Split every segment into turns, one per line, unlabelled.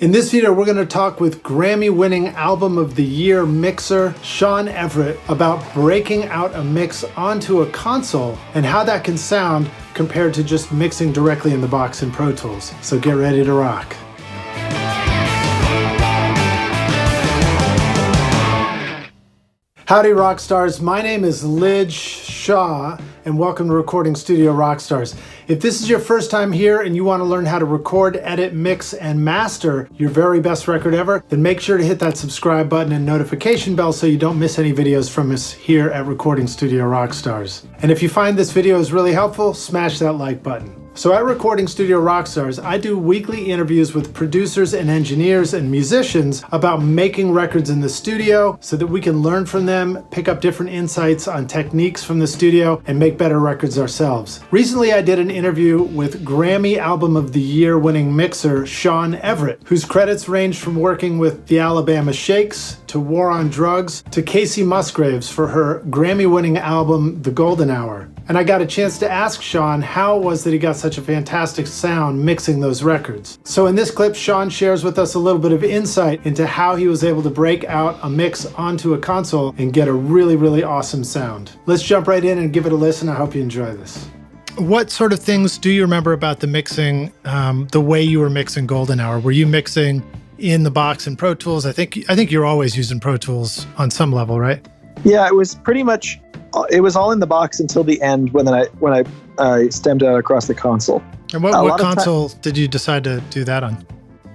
In this video, we're going to talk with Grammy-winning Album of the Year mixer Shawn Èverett about breaking out a mix onto a console and how that can sound compared to just mixing directly in the box in Pro Tools. So get ready to rock. Howdy rock stars, my name is Lij Shaw and welcome to Recording Studio Rockstars. If this is your first time here and you want to learn how to record, edit, mix, and master your very best record ever, then make sure to hit that subscribe button and notification bell so you don't miss any videos from us here at Recording Studio Rockstars. And if you find this video is really helpful, smash that like button. So at Recording Studio Rockstars, I do weekly interviews with producers and engineers and musicians about making records in the studio so that we can learn from them, pick up different insights on techniques from the studio, and make better records ourselves. Recently, I did an interview with Grammy Album of the Year winning mixer Shawn Èverett, whose credits range from working with the Alabama Shakes to War on Drugs to Kacey Musgraves for her Grammy-winning album The Golden Hour. And I got a chance to ask Shawn how it was that he got such a fantastic sound mixing those records. So in this clip, Shawn shares with us a little bit of insight into how he was able to break out a mix onto a console and get a really, really awesome sound. Let's jump right in and give it a listen. I hope you enjoy this. What sort of things do you remember about the mixing, the way you were mixing Golden Hour? Were you mixing in the box in Pro Tools? I think you're always using Pro Tools on some level, right?
Yeah, it was pretty much. It was all in the box until the end when I stemmed out across the console.
And what console did you decide to do that on?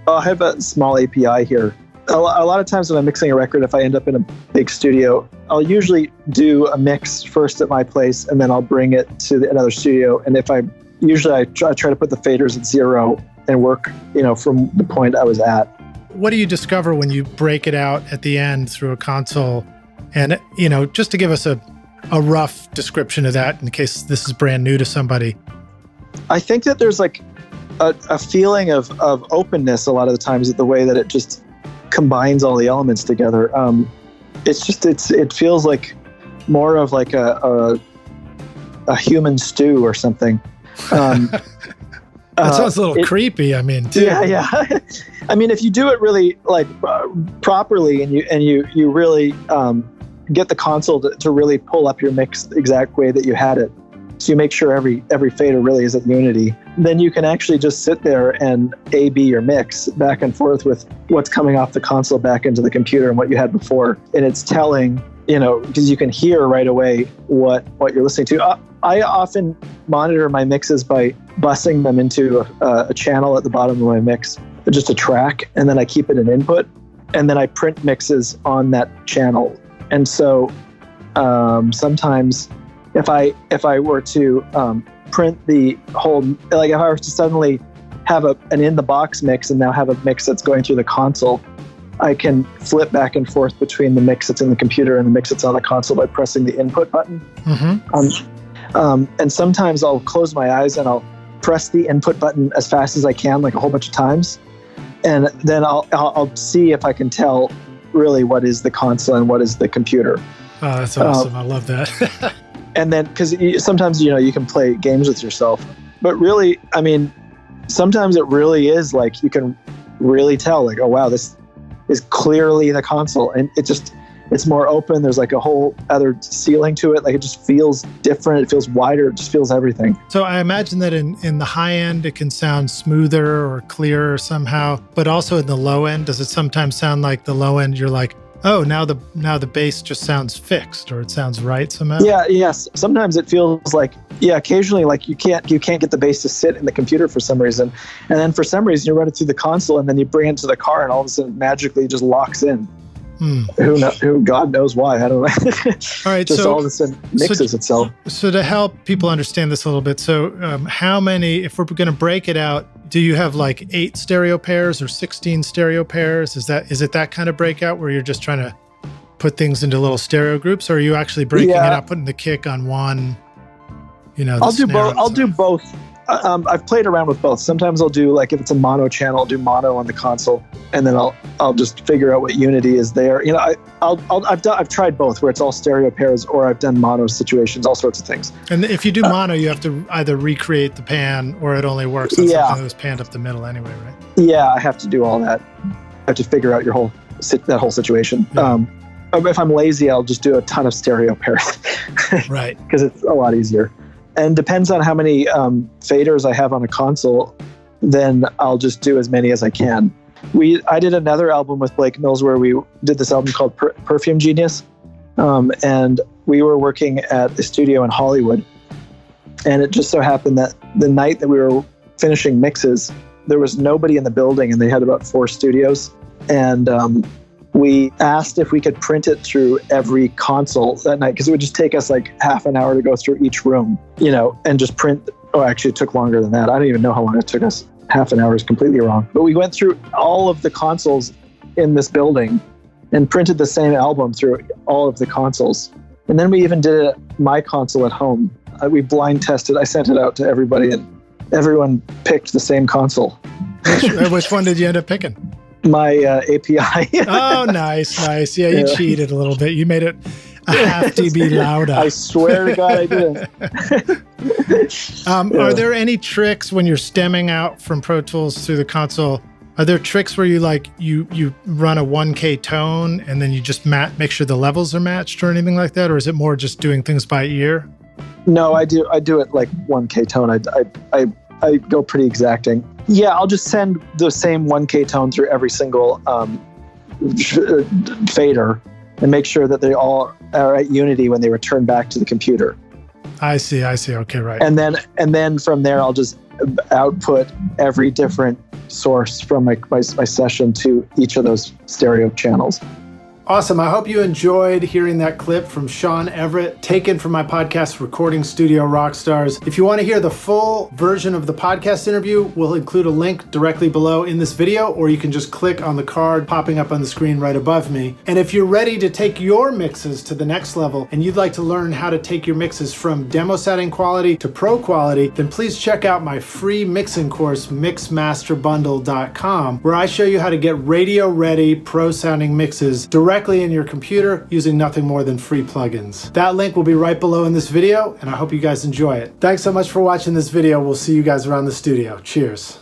I have a small API here. A lot of times when I'm mixing a record, if I end up in a big studio, I'll usually do a mix first at my place and then I'll bring it to another studio. And I try to put the faders at 0 and work, from the point I was at.
What do you discover when you break it out at the end through a console? And, just to give us a rough description of that in case this is brand new to somebody.
I think that there's like a feeling of openness a lot of the times at the way that it just combines all the elements together. It feels like more of like a human stew or something.
That sounds a little creepy. I mean, too.
Yeah. I mean, if you do it really like properly and you really get the console to really pull up your mix the exact way that you had it, so you make sure every fader really is at unity, then you can actually just sit there and A/B your mix back and forth with what's coming off the console back into the computer and what you had before. And it's telling, because you can hear right away what you're listening to. I often monitor my mixes by busing them into a channel at the bottom of my mix, just a track, and then I keep it an input, and then I print mixes on that channel. And so sometimes if I were to print the whole, like if I were to suddenly have an in the box mix and now have a mix that's going through the console, I can flip back and forth between the mix that's in the computer and the mix that's on the console by pressing the input button. Mm-hmm. And sometimes I'll close my eyes and I'll press the input button as fast as I can, like a whole bunch of times. And then I'll see if I can tell really what is the console and what is the computer.
Oh, that's awesome. I love that.
And then, because sometimes, you can play games with yourself, but really, I mean, sometimes it really is like, you can really tell like, oh, wow, this is clearly the console. And it's more open. There's like a whole other ceiling to it. Like it just feels different. It feels wider. It just feels everything.
So I imagine that in the high end, it can sound smoother or clearer somehow, but also in the low end, does it sometimes sound like the low end, you're like, oh, now the bass just sounds fixed or it sounds right somehow?
Yes. Sometimes it feels like, occasionally like you can't get the bass to sit in the computer for some reason. And then for some reason you run it through the console and then you bring it to the car and all of a sudden magically just locks in. Who God knows why. I don't know.
All right,
just all of a sudden mixes itself.
So to help people understand this a little bit, so how many, if we're going to break it out, do you have like 8 stereo pairs or 16 stereo pairs? Is it that kind of breakout where you're just trying to put things into little stereo groups, or are you actually breaking it out, putting the kick on one?
I'll do both. I've played around with both. Sometimes I'll do, like, if it's a mono channel, I'll do mono on the console, and then I'll just figure out what unity is there. You know, I've tried both, where it's all stereo pairs, or I've done mono situations, all sorts of things.
And if you do mono, you have to either recreate the pan, or it only works on something that was panned up the middle anyway, right?
Yeah, I have to do all that. I have to figure out that whole situation.
Yeah.
If I'm lazy, I'll just do a ton of stereo pairs.
Right.
Because it's a lot easier. And depends on how many faders I have on a console, then I'll just do as many as I can. I did another album with Blake Mills where we did this album called Perfume Genius. And we were working at a studio in Hollywood. And it just so happened that the night that we were finishing mixes, there was nobody in the building, and they had about 4 studios. And we asked if we could print it through every console that night, because it would just take us like half an hour to go through each room, you know, and just print. Oh, actually, it took longer than that. I don't even know how long it took us. Half an hour is completely wrong. But we went through all of the consoles in this building and printed the same album through all of the consoles. And then we even did my console at home. We blind tested. I sent it out to everybody, and everyone picked the same console.
Which one did you end up picking?
My API.
Oh, nice. Yeah, you cheated a little bit. You made it a half dB louder.
I swear to God I didn't.
Are there any tricks when you're stemming out from Pro Tools through the console? Are there tricks where you run a 1K tone and then you just make sure the levels are matched or anything like that? Or is it more just doing things by ear?
No, I do it like 1K tone. I go pretty exacting. Yeah, I'll just send the same 1K tone through every single fader and make sure that they all are at unity when they return back to the computer.
I see. Okay, right.
And then from there, I'll just output every different source from my session to each of those stereo channels.
Awesome. I hope you enjoyed hearing that clip from Shawn Èverett, taken from my podcast, Recording Studio Rockstars. If you want to hear the full version of the podcast interview, we'll include a link directly below in this video, or you can just click on the card popping up on the screen right above me. And if you're ready to take your mixes to the next level, and you'd like to learn how to take your mixes from demo setting quality to pro quality, then please check out my free mixing course, mixmasterbundle.com, where I show you how to get radio-ready, pro-sounding mixes directly in your computer using nothing more than free plugins. That link will be right below in this video, and I hope you guys enjoy it. Thanks so much for watching this video. We'll see you guys around the studio. Cheers.